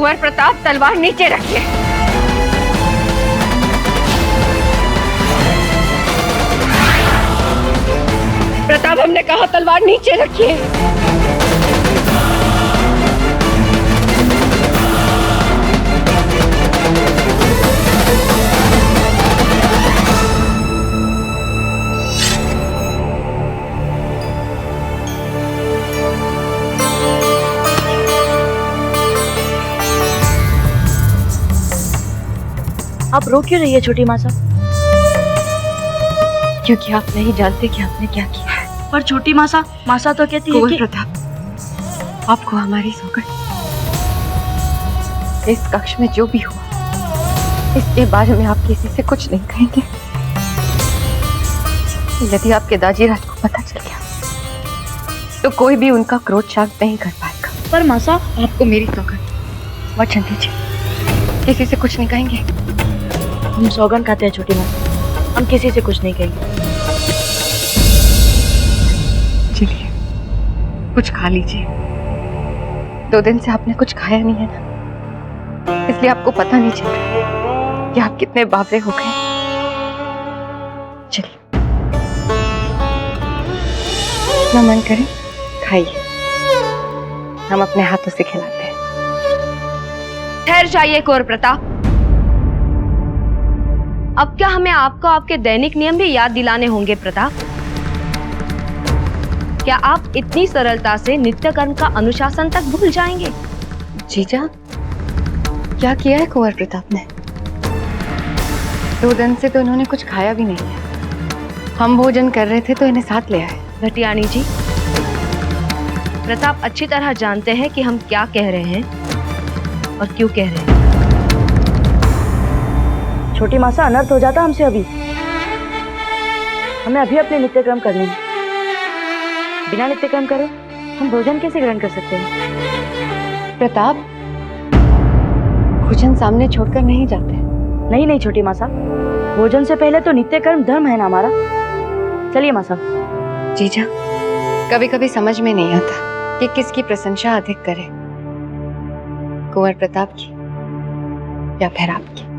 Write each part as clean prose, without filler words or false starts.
कुंवर प्रताप, तलवार नीचे रखिए। प्रताप, हमने कहा तलवार नीचे रखिए। आप रो क्यों रही है छोटी मासा? क्योंकि आप नहीं जानते कि आपने क्या किया है। पर छोटी मासा, मासा तो कहती है कुंवर कि प्रताप, आपको हमारी सौगंध, इस कक्ष में जो भी हुआ इसके बारे में आप किसी से कुछ नहीं कहेंगे। यदि आपके दाजीराज को पता चल गया तो कोई भी उनका क्रोध शांत नहीं कर पाएगा। पर मासा, आपको मेरी सौगंध, वचन दीजिए, किसी से कुछ नहीं कहेंगे। हम सौगंध खाते हैं छोटी मासा, हम किसी से कुछ नहीं कहेंगे। चलिए कुछ खा लीजिए। 2 दिन से आपने कुछ खाया नहीं है ना, इसलिए आपको पता नहीं चल रहा कि आप कितने बावरे हो गए। चलिए, ना मन करे खाइए, हम अपने हाथों से खिलाते हैं। ठहर जाइए कुंवर प्रताप। अब क्या हमें आपको आपके दैनिक नियम भी याद दिलाने होंगे प्रताप? क्या आप इतनी सरलता से नित्य कर्म का अनुशासन तक भूल जाएंगे? जीजा, क्या किया है कुंवर प्रताप ने? 2 दिन से तो इन्होंने कुछ खाया भी नहीं है। हम भोजन कर रहे थे तो इन्हें साथ ले आए। घटियानी जी, प्रताप अच्छी तरह जानते हैं कि हम क्या कह रहे हैं और क्यों कह रहे हैं। छोटी मासा, अनर्थ हो जाता हमसे अभी। हमें अभी अपने नित्य कर्म करने हैं। बिना नित्य कर्म करे हम भोजन कैसे ग्रहण कर सकते हैं? प्रताप, भोजन सामने छोड़कर नहीं जाते। नहीं नहीं छोटी मासा, भोजन से पहले तो नित्य कर्म धर्म है ना हमारा। चलिए मासा। जीजा, कभी कभी समझ में नहीं आता कि किसकी प्रशंसा अधिक करे, कुंवर प्रताप की या फिर आपकी।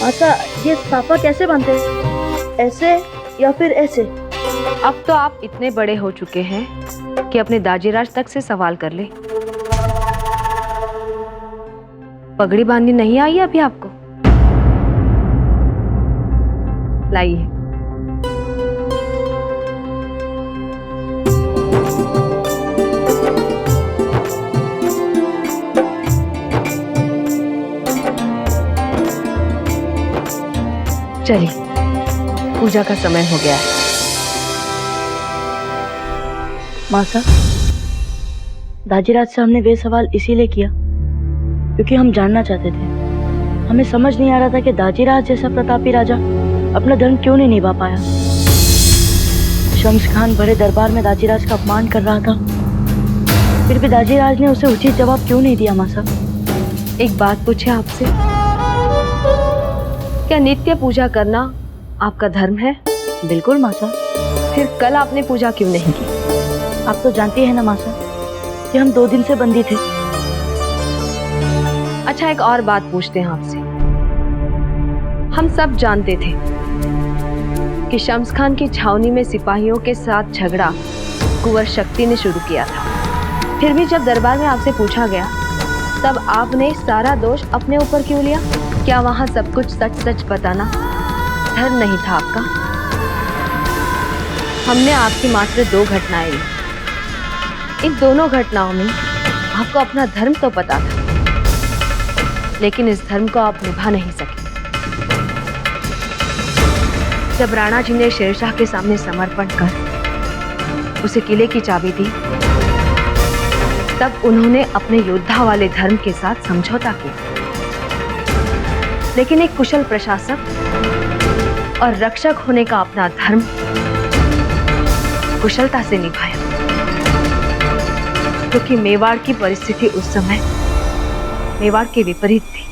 मासा, ये साफा कैसे बनते हैं? ऐसे या फिर ऐसे? अब तो आप इतने बड़े हो चुके हैं कि अपने दाजीराज तक से सवाल कर ले। पगड़ी बांधनी नहीं आई अभी आपको? लाइए। चलिए, पूजा का समय हो गया है। मासा, दाजीराज से हमने वे सवाल इसीलिए किया क्योंकि हम जानना चाहते थे। हमें समझ नहीं आ रहा था कि दाजीराज जैसा प्रतापी राजा अपना धर्म क्यों नहीं निभा पाया। शम्स खान बड़े दरबार में दाजीराज का अपमान कर रहा था, फिर भी दाजीराज ने उसे उचित जवाब क्यों नहीं दिया? मासा, एक बात पूछे आपसे, क्या नित्य पूजा करना आपका धर्म है? बिल्कुल मासा। फिर कल आपने पूजा क्यों नहीं की? आप तो जानती है ना मासा कि हम 2 दिन से बंदी थे। अच्छा, एक और बात पूछते हैं आपसे। हम सब जानते थे कि शम्स खान की छावनी में सिपाहियों के साथ झगड़ा कुंवर शक्ति ने शुरू किया था। फिर भी जब दरबार में आपसे पूछा गया तब आपने सारा दोष अपने ऊपर क्यों लिया? क्या वहां सब कुछ सच सच बताना धर्म नहीं था आपका? हमने आपकी मात्र 2 घटनाएं ली। इन दोनों घटनाओं में आपको अपना धर्म तो पता था, लेकिन इस धर्म को आप निभा नहीं सके। जब राणा जी ने शेरशाह के सामने समर्पण कर उसे किले की चाबी दी, तब उन्होंने अपने योद्धा वाले धर्म के साथ समझौता किया। लेकिन एक कुशल प्रशासक और रक्षक होने का अपना धर्म कुशलता से निभाया, क्योंकि मेवाड़ की परिस्थिति उस समय मेवाड़ के विपरीत थी।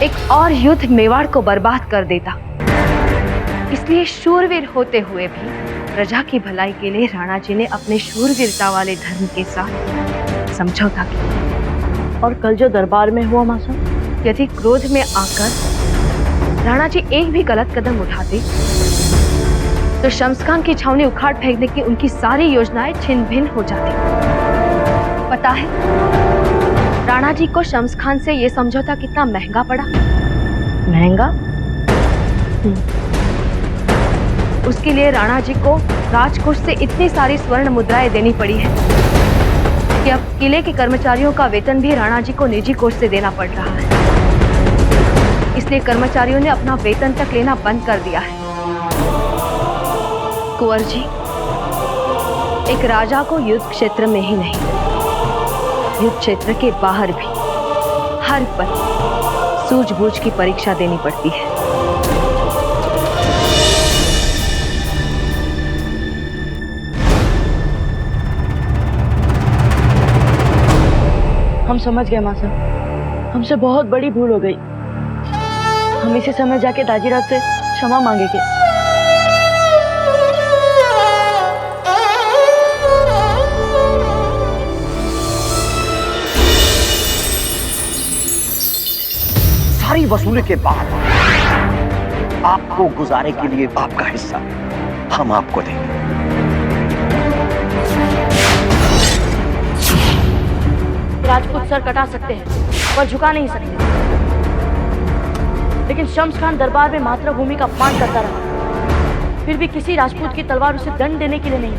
एक और युद्ध मेवाड़ को बर्बाद कर देता, इसलिए शूरवीर होते हुए भी प्रजा की भलाई के लिए राणा जी ने अपने शूरवीरता वाले धर्म के साथ समझौता किया। और कल जो दरबार में हुआ माँ साहब, यदि क्रोध में आकर राणा जी एक भी गलत कदम उठाते तो शम्स खान की छावनी उखाड़ फेंकने की उनकी सारी योजनाएं छिन्न भिन्न हो जाती। पता है राणा जी को शम्स खान से यह समझौता कितना महंगा पड़ा? महंगा? उसके लिए राणा जी को राजकोष से इतनी सारी स्वर्ण मुद्राएं देनी पड़ी है कि अब किले के कर्मचारियों का वेतन भी राणा जी को निजी कोष से देना पड़ रहा है। इसलिए कर्मचारियों ने अपना वेतन तक लेना बंद कर दिया है। कुंवर जी, एक राजा को युद्ध क्षेत्र में ही नहीं, युद्ध क्षेत्र के बाहर भी हर पल सूझबूझ की परीक्षा देनी पड़ती है। हम समझ गए माँ साहब, हमसे बहुत बड़ी भूल हो गई। हम इसी समय जाके दाजीराज से क्षमा मांगेंगे। सारी वसूली के बाद आपको गुजारे के लिए आपका हिस्सा हम आपको देंगे। राजपूत सर कटा सकते हैं पर झुका नहीं सकते, लेकिन शम्स खान दरबार में मातृभूमि का अपमान करता रहा, फिर भी किसी राजपूत की तलवार उसे दंड देने के लिए नहीं।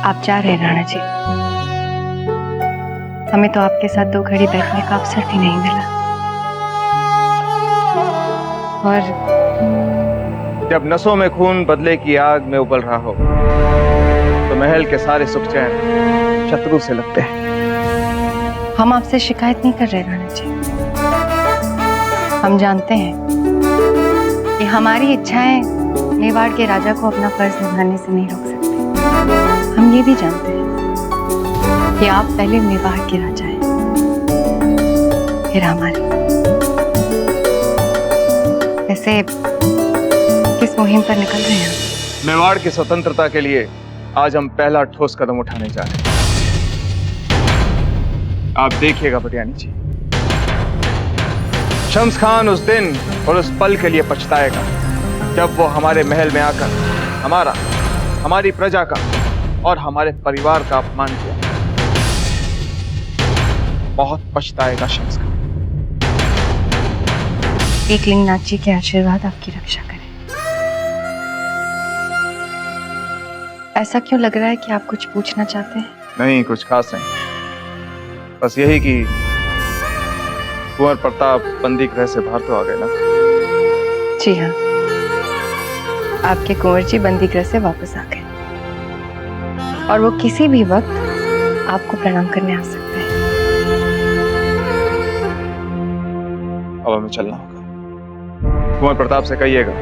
आप जा रहे हैं राणा जी, हमें तो आपके साथ 2 घड़ी बैठने का अवसर भी नहीं मिला। और जब नसों में खून बदले की आग में उबल रहा हो तो महल के सारे सुख चैन शत्रु से लगते हैं। हम आपसे शिकायत नहीं कर रहे राणा जी, हम जानते हैं कि हमारी इच्छाएं मेवाड़ के राजा को अपना फर्ज निभाने से नहीं रोक सकती। हम ये भी जानते हैं कि आप पहले मेवाड़ के राजा हैं, फिर हमारे। वैसे किस मुहिम पर निकल रहे हैं? मेवाड़ की स्वतंत्रता के लिए आज हम पहला ठोस कदम उठाने जा रहे हैं। आप देखिएगा बटियानी जी, शम्स खान उस दिन और उस पल के लिए पछताएगा जब वो हमारे महल में आकर हमारी प्रजा का और हमारे परिवार का अपमान किया। बहुत पछताएगा शम्स खान। एकलिंगनाथ जी के आशीर्वाद आपकी रक्षा करें। ऐसा क्यों लग रहा है कि आप कुछ पूछना चाहते हैं? नहीं, कुछ खास नहीं, बस यही कि कुंवर प्रताप बंदी गृह से बाहर तो आ गए ना। जी हाँ, आपके कुंवर जी बंदी गृह से वापस आ गए और वो किसी भी वक्त आपको प्रणाम करने आ सकते हैं। अब हमें चलना होगा। कुंवर प्रताप से कहिएगा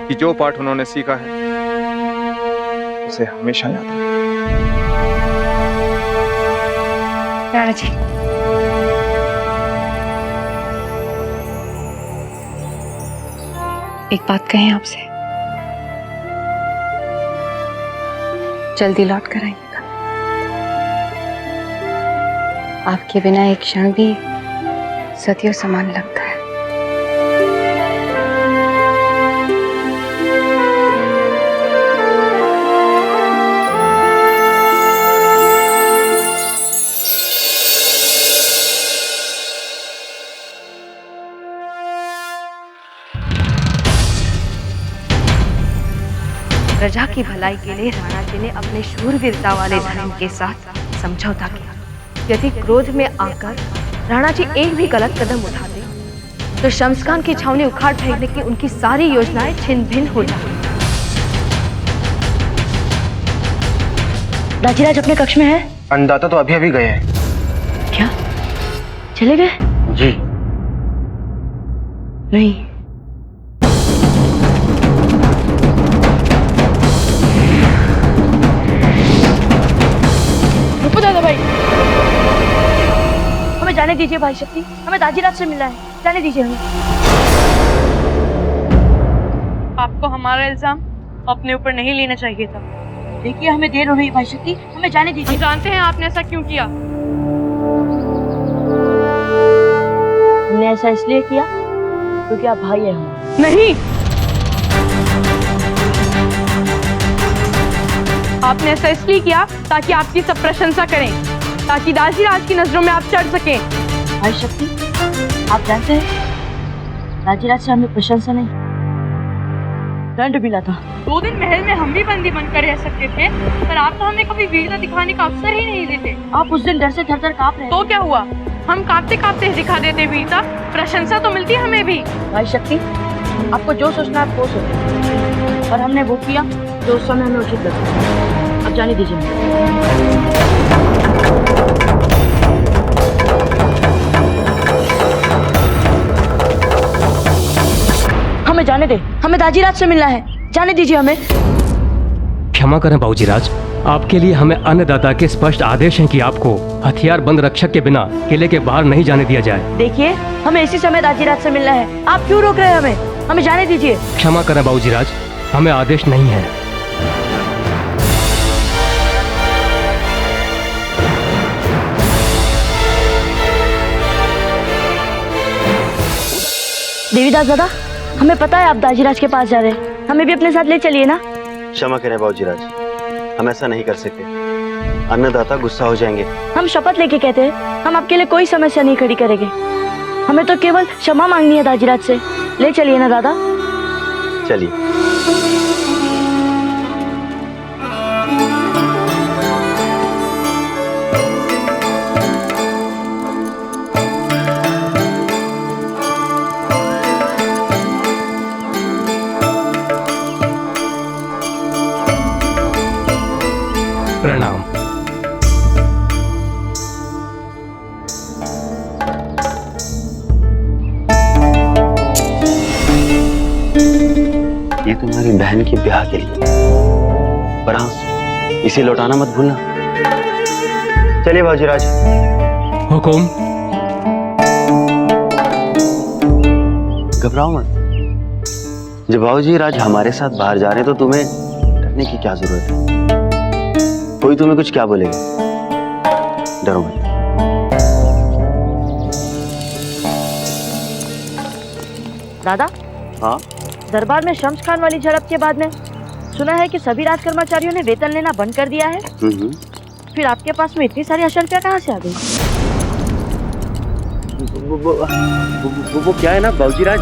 कि जो पाठ उन्होंने सीखा है उसे हमेशा याद रखें। राणा जी, एक बात कहें आपसे, जल्दी लौट कर आइएगा। आपके बिना एक क्षण भी सदियों समान लगता है। प्रजा की भलाई के लिए राणा जी ने अपने शूरवीरता वाले धर्म के साथ समझौता किया। यदि क्रोध में आकर राणा जी एक भी गलत कदम उठाते तो शम्सखान की छावनी उखाड़ फेंकने की उनकी सारी योजनाएं छिन्न भिन्न हो जाती। दाजीराज अपने कक्ष में है? अन्नदाता तो अभी अभी गए हैं। क्या चले गए? जी नहीं, रुको दादा भाई, हमें जाने दीजिए। भाई शक्ति, हमें दाजीराज से मिलना है, जाने दीजिए हमें। आपको हमारा इल्जाम अपने ऊपर नहीं लेना चाहिए था। देखिए हमें देर हो रही है भाई शक्ति, हमें जाने दीजिए। हम जानते हैं आपने ऐसा क्यों किया। हमने ऐसा इसलिए किया क्योंकि आप भाई हैं हमारे। नहीं, आपने ऐसा इसलिए किया ताकि आपकी सब प्रशंसा करें, ताकि दाजीराज की नजरों में आप चढ़ सकें। भाई शक्ति, आप जानते हैं दाजीराज से हमें प्रशंसा नहीं, दंड मिला था। 2 दिन महल में हम भी बंदी बनकर रह सकते थे, पर आप तो हमें कभी वीरता दिखाने का अवसर ही नहीं देते। आप उस दिन डर से थर-थर कांप रहे थे। तो क्या हुआ, हम कांपते कांपते दिखा देते वीरता, प्रशंसा तो मिलती हमें भी। भाई शक्ति, आपको जो सोचना है वो सोचो, और हमने वो किया जो उस समय हमें उचित लगा। अब जाने दीजिए। हमें जाने दे, हमें दाजीराज से मिलना है, जाने दीजिए हमें। क्षमा करें बाबूजीराज, आपके लिए हमें अन्नदाता के स्पष्ट आदेश हैं कि आपको हथियार बंद रक्षक के बिना किले के बाहर नहीं जाने दिया जाए। देखिए हमें इसी समय दाजीराज से मिलना है, आप क्यों रोक रहे हैं हमें? हमें जाने दीजिए। क्षमा करें बाबूजीराज, हमें आदेश नहीं है। देवीदास दादा, हमें पता है आप दाजीराज के पास जा रहे हैं, हमें भी अपने साथ ले चलिए ना। क्षमा करें बाबूजीराज, हम ऐसा नहीं कर सकते, अन्नदाता गुस्सा हो जाएंगे। हम शपथ लेके कहते हैं हम आपके लिए कोई समस्या नहीं खड़ी करेंगे। हमें तो केवल क्षमा मांगनी है दाजीराज से। ले चलिए ना दादा। चलिए। प्रणाम। ये तुम्हारी बहन के ब्याह के लिए, पर हाँ, इसे लौटाना मत भूलना। चलिए बाबूजीराज। हुकुम। घबराओ मत, जब बाबूजीराज हमारे साथ बाहर जा रहे हैं तो तुम्हें डरने की क्या जरूरत है। कोई तुम्हें कुछ क्या बोलेगा, डरो मत। दादा, हाँ, दरबार में शम्स खान वाली झड़प के बाद में सुना है कि सभी राज कर्मचारियों ने वेतन लेना बंद कर दिया है। फिर आपके पास में इतनी सारी अशर्फियाँ कहाँ से आ गई? वो क्या है ना बाबूजीराज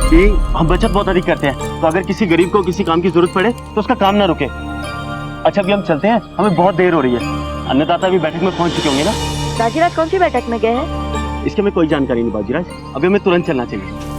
कि हम बचत बहुत अधिक करते हैं, तो अगर किसी गरीब को किसी काम की जरूरत पड़े तो उसका काम ना रुके। अच्छा अभी हम चलते हैं, हमें बहुत देर हो रही है। अन्नदाता भी बैठक में पहुंच चुके होंगे ना। दाजीराज कौन सी बैठक में गए हैं? इसके हमें कोई जानकारी नहीं बाबूजीराज, अभी हमें तुरंत चलना चाहिए।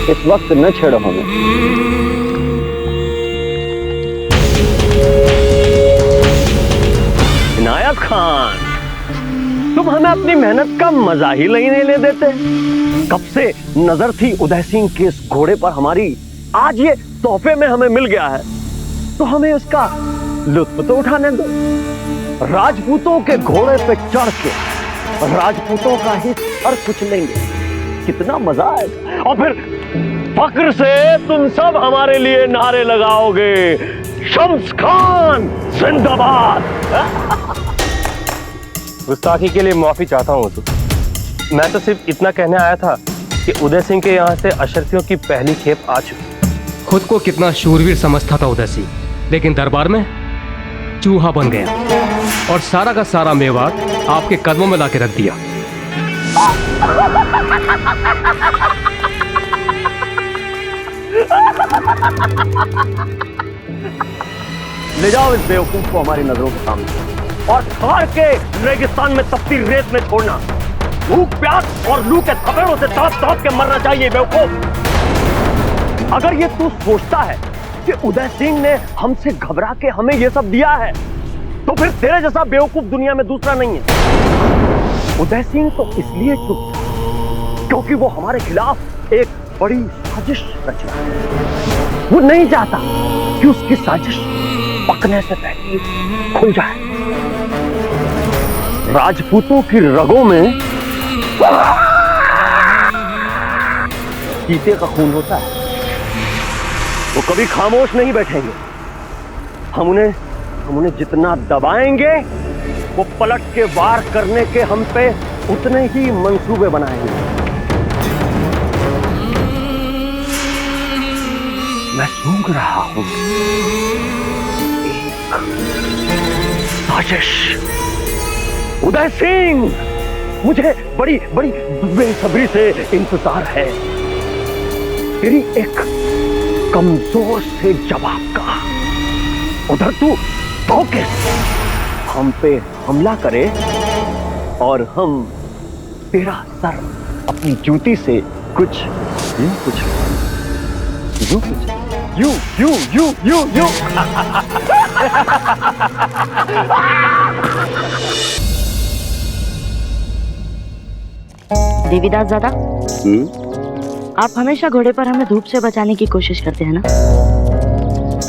इस वक्त न छेड़ो हमें। इनायत खान, तुम हमें अपनी मेहनत का मजा ही नहीं ले देते। कब से नजर थी उदय सिंह के इस घोड़े पर हमारी, आज ये तोहफे में हमें मिल गया है, तो हमें इसका लुत्फ तो उठाने दो। राजपूतों के घोड़े पे चढ़ के राजपूतों का ही सर कुछ लेंगे, कितना मजा आएगा। और फिर फक्र से तुम सब हमारे लिए नारे लगाओगे, शम्स खान जिंदाबाद। गुस्ताखी के लिए माफी चाहता हूँ तो मैं तो सिर्फ इतना कहने आया था कि उदय सिंह के यहाँ से अशर्फियों की पहली खेप आ चुकी। खुद को कितना शूरवीर समझता था उदय सिंह, लेकिन दरबार में चूहा बन गया और सारा का सारा मेवाड़ आपके कदमों में लाके रख दिया। ले जाओ इस बेवकूफ को हमारी नजरों के सामने और खार के रेगिस्तान में तपती रेत में छोड़ना। भूख प्यास और लू के थपेड़ों से तड़प तड़प के मरना चाहिए बेवकूफ। अगर ये तू सोचता है कि उदय सिंह ने हमसे घबरा के हमें ये सब दिया है, तो फिर तेरे जैसा बेवकूफ दुनिया में दूसरा नहीं है। उदय सिंह तो इसलिए चुप था क्योंकि वो हमारे खिलाफ एक बड़ी साजिश रच रहा है। वो नहीं चाहता कि उसकी साजिश पकने से पहले खुल जाए। राजपूतों की रगों में चीते का खून होता है, वो कभी खामोश नहीं बैठेंगे। हम उन्हें जितना दबाएंगे वो पलट के वार करने के हम पे उतने ही मंसूबे बनाएंगे। मैं सूंघ रहा हूं एक साजिश। उदय सिंह, मुझे बड़ी बड़ी बेसब्री से इंतजार है तेरी एक कमजोर से जवाब का। उधर तू धोखे से हम पे हमला करे और हम तेरा सर अपनी जूती से कुछ यूं कुछ यूं कुछ यूं यूं यूं यूं यूं। देवीदास दादा, आप हमेशा घोड़े पर हमें धूप से बचाने की कोशिश करते हैं ना,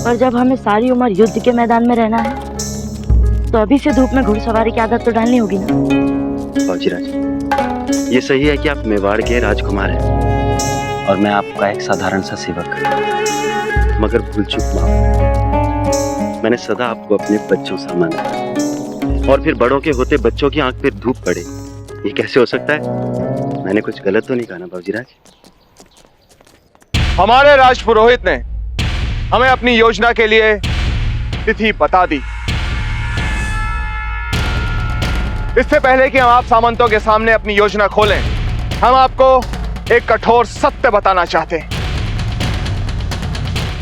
पर जब हमें सारी उम्र युद्ध के मैदान में रहना है तो अभी से धूप में घुड़सवारी की आदत तो डालनी होगी ना। बाबूजी, ये सही है कि आप मेवाड़ के राजकुमार हैं और मैं आपका एक साधारण सा सेवक, मगर भूल चूक माफ। मैंने सदा आपको अपने बच्चों सा माना और फिर बड़ों के होते बच्चों की आंख पे धूप पड़े, ये कैसे हो सकता है? मैंने कुछ गलत तो नहीं कहा ना बाबूजी? हमारे राजपुरोहित ने हमें अपनी योजना के लिए तिथि बता दी। इससे पहले कि हम आप सामंतों के सामने अपनी योजना खोलें, हम आपको एक कठोर सत्य बताना चाहते हैं।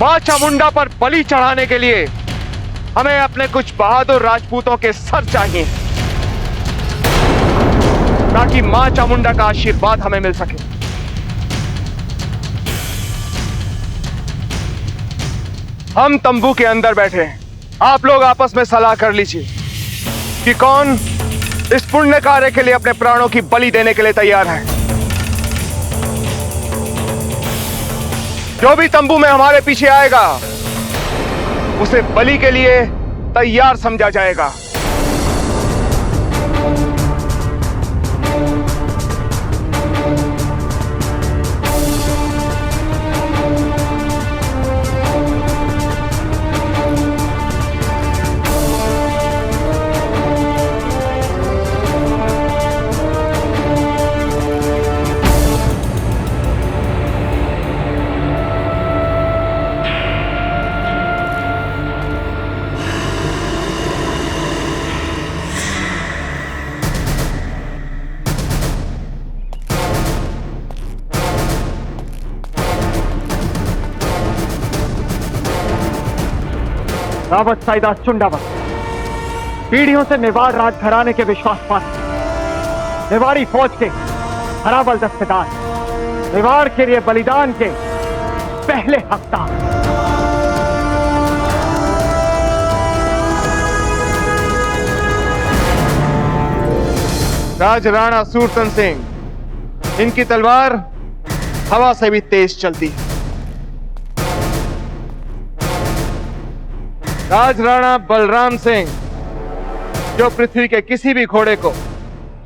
मां चामुंडा पर बलि चढ़ाने के लिए हमें अपने कुछ बहादुर राजपूतों के सर चाहिए ताकि मां चामुंडा का आशीर्वाद हमें मिल सके। हम तंबू के अंदर बैठे हैं, आप लोग आपस में सलाह कर लीजिए कि कौन इस पुण्य कार्य के लिए अपने प्राणों की बलि देने के लिए तैयार है। जो भी तंबू में हमारे पीछे आएगा उसे बलि के लिए तैयार समझा जाएगा। रावत साइदास चुंडावत पीढ़ियों से मेवाड़ राज घराने के विश्वास पात्र, मेवाड़ी फौज के हराबल दस्तेदार, मेवाड़ के लिए बलिदान के पहले हकदार। राज राणा सूरतन सिंह, इनकी तलवार हवा से भी तेज चलती है। राज राणा बलराम सिंह, जो पृथ्वी के किसी भी घोड़े को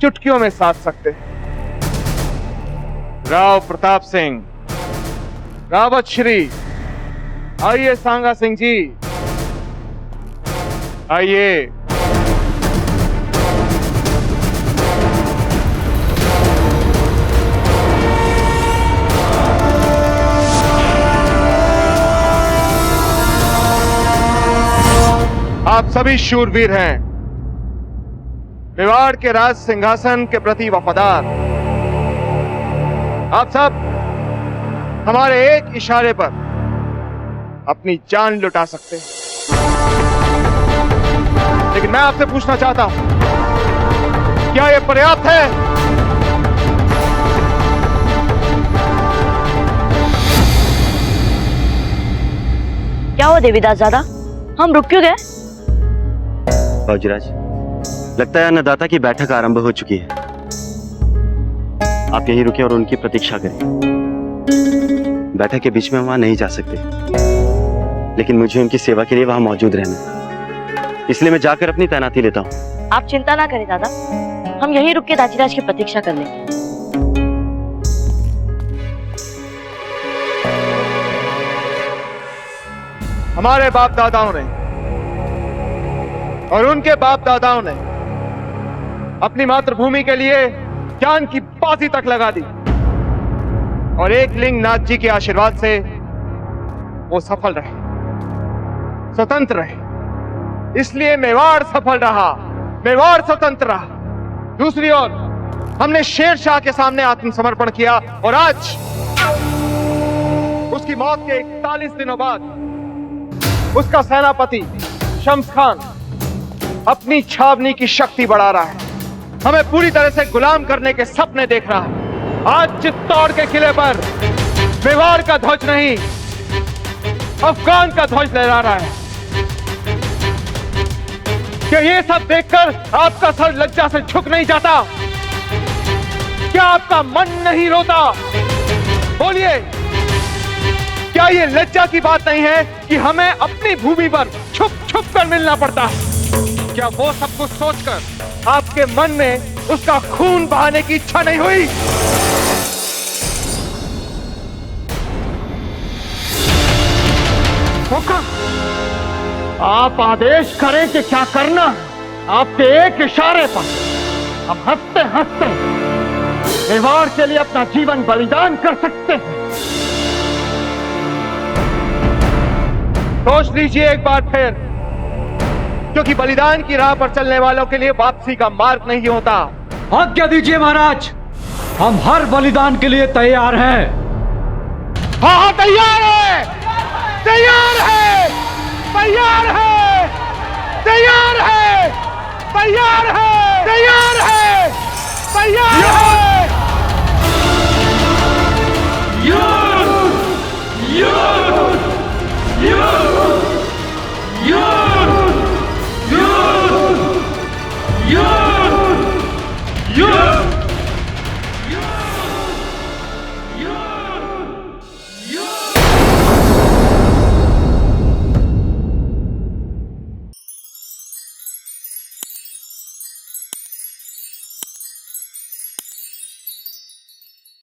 चुटकियों में साध सकते हैं। राव प्रताप सिंह, रावत श्री, आइए सांगा सिंह जी, आइए। आप सभी शूरवीर हैं, मेवाड़ के राज सिंहासन के प्रति वफादार। आप सब हमारे एक इशारे पर अपनी जान लुटा सकते हैं। लेकिन मैं आपसे पूछना चाहता हूं, क्या यह पर्याप्त है? क्या हुआ देवीदास दादा, हम रुक क्यों गए? बाबूजीराज, लगता है अन्नदाता की बैठक आरंभ हो चुकी है। आप यहीं रुके और उनकी प्रतीक्षा करें। बैठक के बीच में वहां नहीं जा सकते, लेकिन मुझे उनकी सेवा के लिए वहां मौजूद रहना, इसलिए मैं जाकर अपनी तैनाती लेता हूं। आप चिंता ना करें दादा, हम यहीं रुक के दाजीराज की प्रतीक्षा कर लेंगे। हमारे बाप दादाओं ने और उनके बाप दादाओं ने अपनी मातृभूमि के लिए जान की बाजी तक लगा दी, और एक लिंग नाथ जी के आशीर्वाद से वो सफल रहे, स्वतंत्र रहे। इसलिए मेवाड़ सफल रहा, मेवाड़ स्वतंत्र रहा। दूसरी ओर हमने शेर शाह के सामने आत्मसमर्पण किया, और आज उसकी मौत के 41 दिनों बाद उसका सेनापति शम्स खान अपनी छावनी की शक्ति बढ़ा रहा है, हमें पूरी तरह से गुलाम करने के सपने देख रहा है। आज चित्तौड़ के किले पर मेवाड़ का ध्वज नहीं, अफगान का ध्वज लहरा रहा है। क्या ये सब देखकर आपका सर लज्जा से झुक नहीं जाता? क्या आपका मन नहीं रोता? बोलिए, क्या ये लज्जा की बात नहीं है कि हमें अपनी भूमि पर छुप छुप कर मिलना पड़ता है? क्या वो सब कुछ सोचकर आपके मन में उसका खून बहाने की इच्छा नहीं हुई? आप आदेश करें कि क्या करना है। आपके एक इशारे पर हम हंसते हंसते मेवाड़ के लिए अपना जीवन बलिदान कर सकते हैं। सोच लीजिए एक बार फिर, क्योंकि बलिदान की राह पर चलने वालों के लिए वापसी का मार्ग नहीं होता। आज्ञा दीजिए महाराज, हम हर बलिदान के लिए तैयार हैं। हाँ हाँ, तैयार है, तैयार है, तैयार है, तैयार है, तैयार है, तैयार है, तैयार है।